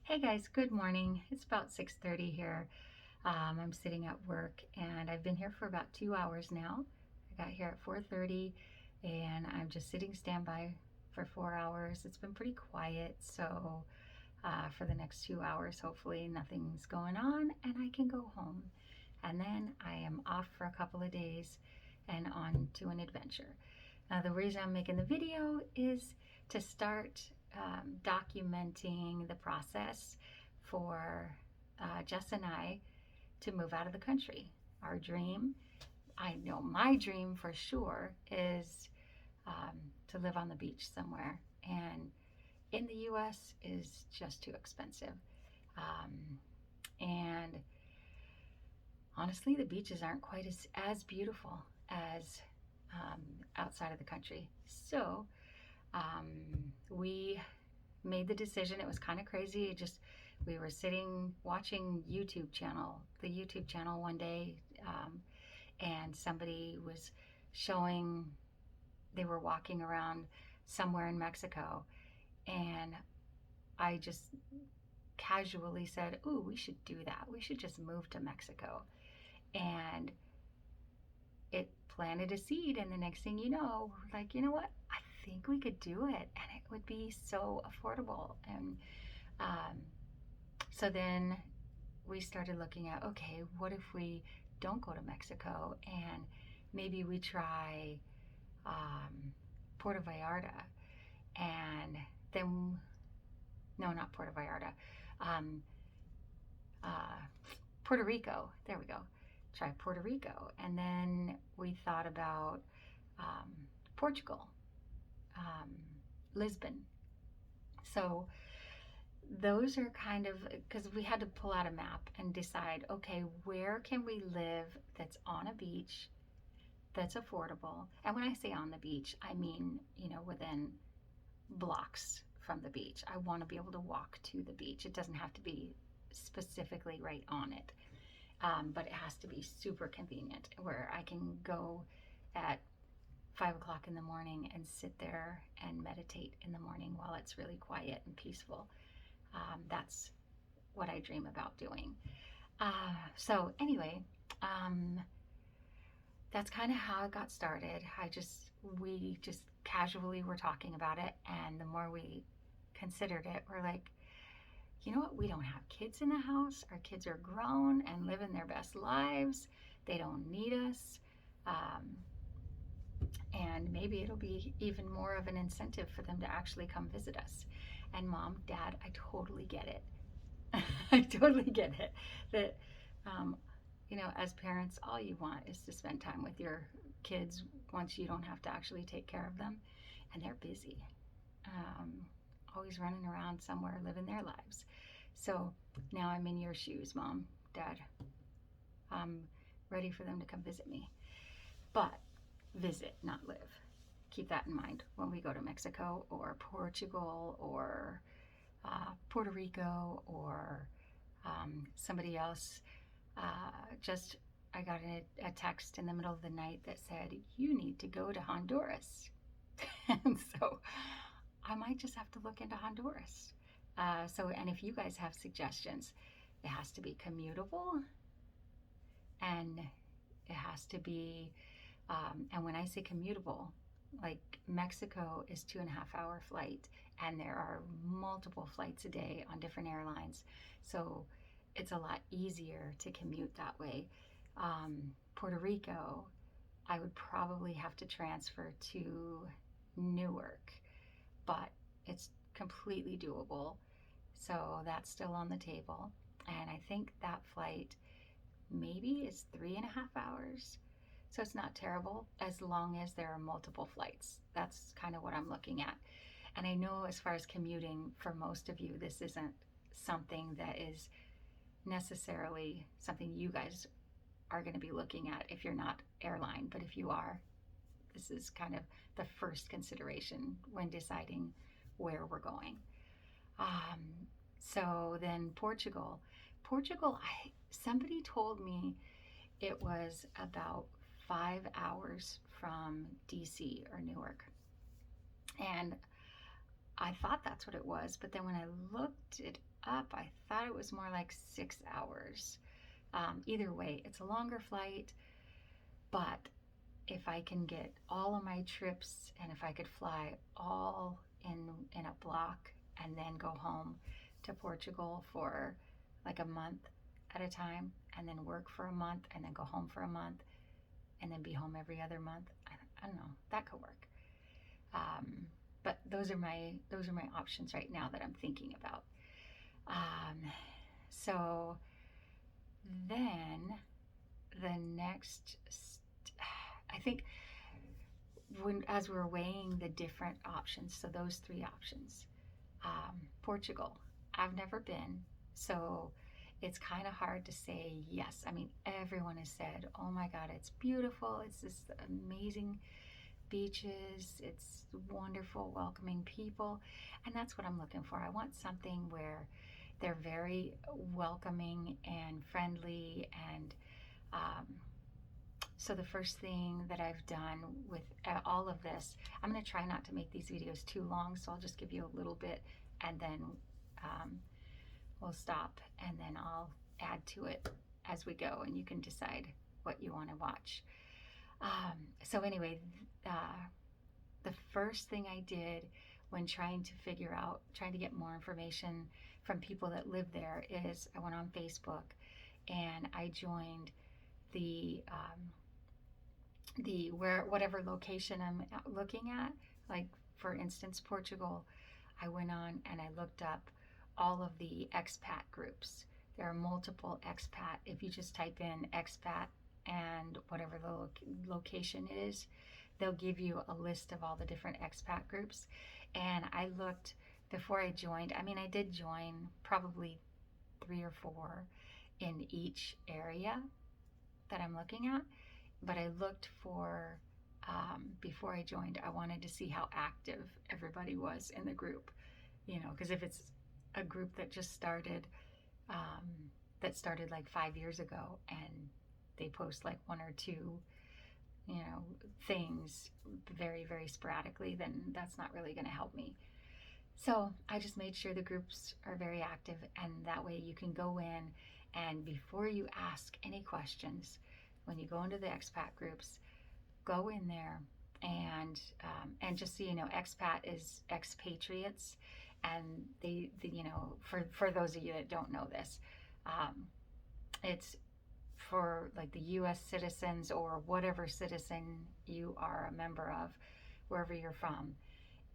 Hey guys, good morning. It's about 6:30 here. I'm sitting at work and I've been here for about 2 hours now. I got here at 4:30 and I'm just sitting standby for 4 hours. It's been pretty quiet, so for the next 2 hours, hopefully nothing's going on and I can go home. And then I am off for a couple of days and on to an adventure. Now, the reason I'm making the video is to start documenting the process for Jess and I to move out of the country. Our dream, I know my dream for sure, is to live on the beach somewhere. And in the US is just too expensive. And honestly, the beaches aren't quite as beautiful as outside of the country. So we made the decision. It was kind of crazy. We were sitting watching the YouTube channel one day, and somebody was showing, they were walking around somewhere in Mexico, and I just casually said, "Ooh, we should do that. We should just move to Mexico." And it planted a seed, and the next thing you know, we're like, you know what? I think we could do it, and it would be so affordable. And um, so then we started looking at, okay, what if we don't go to Mexico and maybe we try Puerto Vallarta, and then, no, not Puerto Vallarta, um, uh, Puerto Rico. There we go. Try Puerto Rico. And then we thought about um, Portugal, um, Lisbon. So those are kind of, because we had to pull out a map and decide, okay, where can we live that's on a beach, that's affordable? And when I say on the beach, I mean, within blocks from the beach. I want to be able to walk to the beach. It doesn't have to be specifically right on it, but it has to be super convenient where I can go at 5 o'clock in the morning and sit there and meditate in the morning while it's really quiet and peaceful. That's what I dream about doing. So anyway, um, that's kind of how it got started. We just casually were talking about it, and the more we considered it, we're like, you know what? We don't have kids in the house. Our kids are grown and living their best lives. They don't need us. Um, and maybe it'll be even more of an incentive for them to actually come visit us. And mom, dad, I totally get it. I totally get it. That, um, as parents, all you want is to spend time with your kids once you don't have to actually take care of them. And they're busy, um, always running around somewhere, living their lives. So now I'm in your shoes, mom, dad. I'm ready for them to come visit me. But visit, not live. Keep that in mind when we go to Mexico or Portugal or Puerto Rico or somebody else. Just I got a text in the middle of the night that said, you need to go to Honduras. And so I might just have to look into Honduras. And if you guys have suggestions, it has to be commutable, and it has to be, and when I say commutable, like Mexico is 2.5 hour flight, and there are multiple flights a day on different airlines. So it's a lot easier to commute that way. Puerto Rico, I would probably have to transfer to Newark, but it's completely doable. So that's still on the table. And I think that flight maybe is 3.5 hours. So it's not terrible as long as there are multiple flights. That's kind of what I'm looking at. And I know as far as commuting, for most of you, this isn't something that is necessarily something you guys are going to be looking at if you're not airline. But if you are, this is kind of the first consideration when deciding where we're going. So then Portugal, somebody told me it was about 5 hours from DC or Newark. And I thought that's what it was, but then when I looked it up, I thought it was more like 6 hours. Either way, it's a longer flight, but if I can get all of my trips and if I could fly all in a block and then go home to Portugal for like a month at a time and then work for a month and then go home for a month and then be home every other month, I don't know, that could work. But those are my options right now that I'm thinking about. So then the next, I think, as we're weighing the different options, so those three options, Portugal, I've never been, so it's kind of hard to say yes. I mean, everyone has said, oh my God, it's beautiful. It's this amazing beaches. It's wonderful, welcoming people. And that's what I'm looking for. I want something where they're very welcoming and friendly. And so the first thing that I've done with all of this, I'm going to try not to make these videos too long, so I'll just give you a little bit and then we'll stop and then I'll add to it as we go and you can decide what you want to watch. So anyway, the first thing I did when trying to get more information from people that live there is I went on Facebook and I joined the whatever location I'm looking at. Like for instance, Portugal, I went on and I looked up all of the expat groups. There are multiple expat. If you just type in expat and whatever the location is, they'll give you a list of all the different expat groups. And I looked before I joined. I mean, I did join probably 3 or 4 in each area that I'm looking at, but I looked for, before I joined, I wanted to see how active everybody was in the group, because if it's a group that just started, like 5 years ago and they post like 1 or 2, things very, very sporadically, then that's not really going to help me. So I just made sure the groups are very active, and that way you can go in and before you ask any questions, when you go into the expat groups, go in there and just so you know, expat is expatriates, and they for those of you that don't know this, it's for like the U.S. citizens or whatever citizen you are a member of, wherever you're from.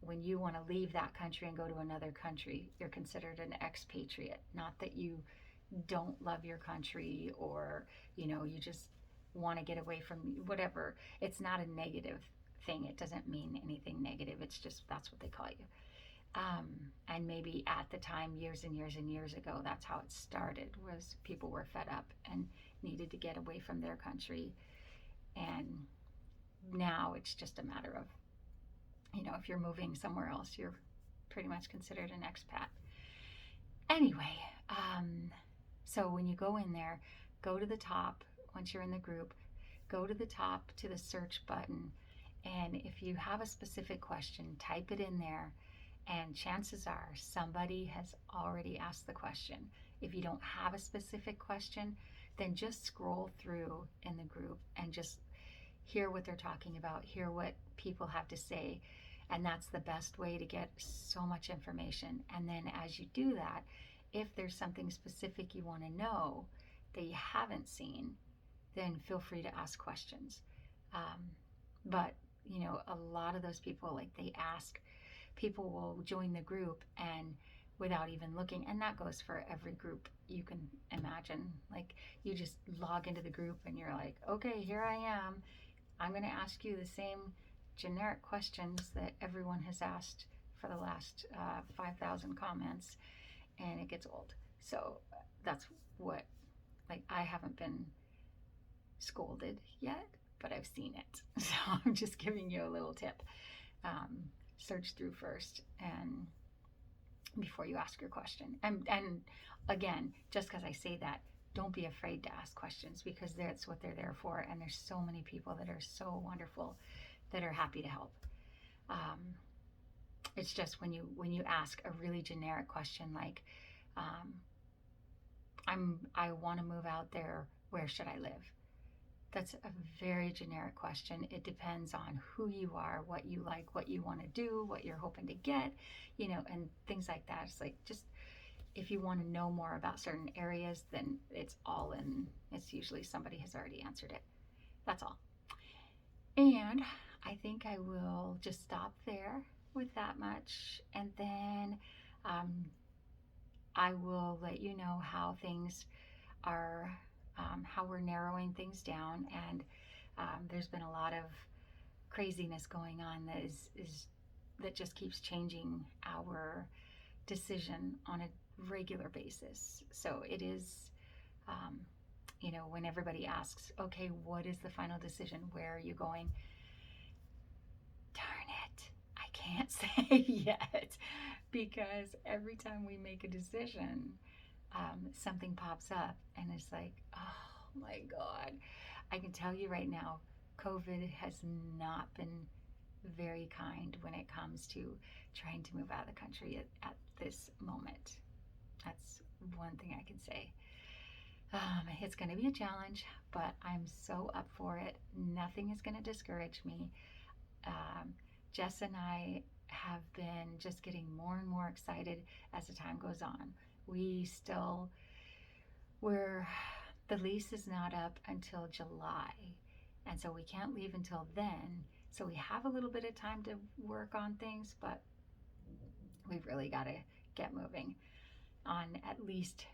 When you want to leave that country and go to another country, you're considered an expatriate. Not that you don't love your country or you just want to get away from whatever. It's not a negative thing. It doesn't mean anything negative. It's just that's what they call you. And maybe at the time, years and years and years ago, that's how it started, was people were fed up and needed to get away from their country. And now it's just a matter of, if you're moving somewhere else, you're pretty much considered an expat. Anyway, so when you go in there, go to the top. Once you're in the group, go to the top to the search button. And if you have a specific question, type it in there. And chances are somebody has already asked the question. If you don't have a specific question, then just scroll through in the group and just hear what they're talking about, hear what people have to say. And that's the best way to get so much information. And then as you do that, if there's something specific you want to know that you haven't seen, then feel free to ask questions. But a lot of those people, like, they ask, people will join the group and without even looking, and that goes for every group you can imagine. Like, you just log into the group and you're like, okay, here I am. I'm going to ask you the same generic questions that everyone has asked for the last 5,000 comments, and it gets old. So that's what, like, I haven't been scolded yet, but I've seen it. So I'm just giving you a little tip. Search through first and before you ask your question. And again, just because I say that, don't be afraid to ask questions, because that's what they're there for. And there's so many people that are so wonderful that are happy to help. It's just when you ask a really generic question like, um, I want to move out there. Where should I live? That's a very generic question. It depends on who you are, what you like, what you want to do, what you're hoping to get, and things like that. It's like just if you want to know more about certain areas, then it's usually somebody has already answered it. That's all. And I think I will just stop there with that much. And then um, I will let you know how things are, how we're narrowing things down. And there's been a lot of craziness going on that just keeps changing our decision on a regular basis. So it is, um, when everybody asks, okay, what is the final decision? Where are you going? Darn it, I can't say yet because every time we make a decision, something pops up and it's like, oh my God. I can tell you right now, COVID has not been very kind when it comes to trying to move out of the country at this moment. That's one thing I can say. It's going to be a challenge, but I'm so up for it. Nothing is going to discourage me. Um, Jess and I have been just getting more and more excited as the time goes on. We still, we're, the lease is not up until July, and so we can't leave until then. So we have a little bit of time to work on things, but we've really got to get moving on at least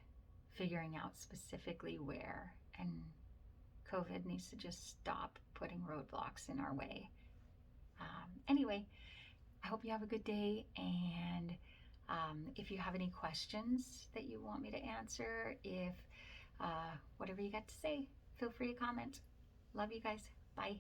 figuring out specifically where. And COVID needs to just stop putting roadblocks in our way. Anyway, I hope you have a good day. And if you have any questions that you want me to answer, if whatever you got to say, feel free to comment. Love you guys. Bye.